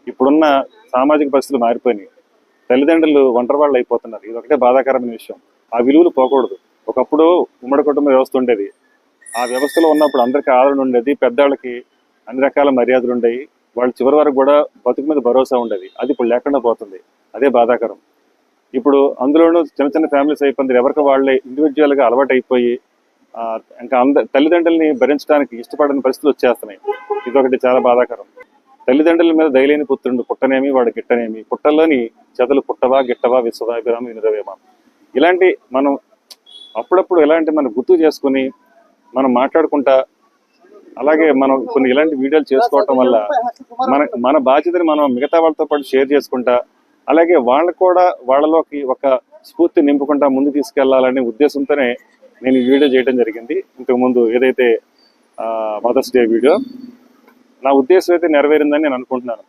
ఇప్పుడున్న సామాజిక పరిస్థితులు మారిపోయినాయి. తల్లిదండ్రులు ఒంటరి వాళ్ళు అయిపోతున్నారు. ఇది ఒకటే బాధాకరమైన విషయం. ఆ విలువలు పోకూడదు. ఒకప్పుడు ఉమ్మడి కుటుంబ వ్యవస్థ ఉండేది. ఆ వ్యవస్థలో ఉన్నప్పుడు అందరికీ ఆదరణ ఉండేది. పెద్దవాళ్ళకి అన్ని రకాల మర్యాదలు ఉండేవి. వాళ్ళు చివరి వరకు కూడా బతుకు మీద భరోసా ఉండేది. అది ఇప్పుడు లేకుండా పోతుంది. అదే బాధాకరం. ఇప్పుడు అందులోనూ చిన్న చిన్న ఫ్యామిలీస్ అయిపోయింది. ఎవరికి వాళ్ళే ఇండివిజువల్గా అలవాటు అయిపోయి ఇంకా తల్లిదండ్రుల్ని భరించడానికి ఇష్టపడని పరిస్థితులు వచ్చేస్తున్నాయి. ఇదొకటి చాలా బాధాకరం. తల్లిదండ్రుల మీద దయలేని పుత్రుడు పుట్టనేమి వాడు గిట్టనేమి, పుట్టల్లోని చెదలు పుట్టవా గిట్టవా విశ్వదాభిరామ వినురవేమ. ఇలాంటి మనం అప్పుడప్పుడు ఇలాంటి మనం గుర్తు చేసుకుని మనం మాట్లాడుకుంటా, అలాగే మనం కొన్ని ఇలాంటి వీడియోలు చేసుకోవటం వల్ల మన బాధ్యతని మనం మిగతా వాళ్ళతో పాటు షేర్ చేసుకుంటా, అలాగే వాళ్ళకు కూడా వాళ్ళలోకి ఒక స్ఫూర్తి నింపుకుంటా ముందు తీసుకెళ్లాలనే ఉద్దేశంతోనే నేను ఈ వీడియో చేయడం జరిగింది. ఇంతకుముందు ఏదైతే మదర్స్ డే వీడియో, నా ఉద్దేశం అయితే నెరవేరిందని నేను అనుకుంటున్నాను.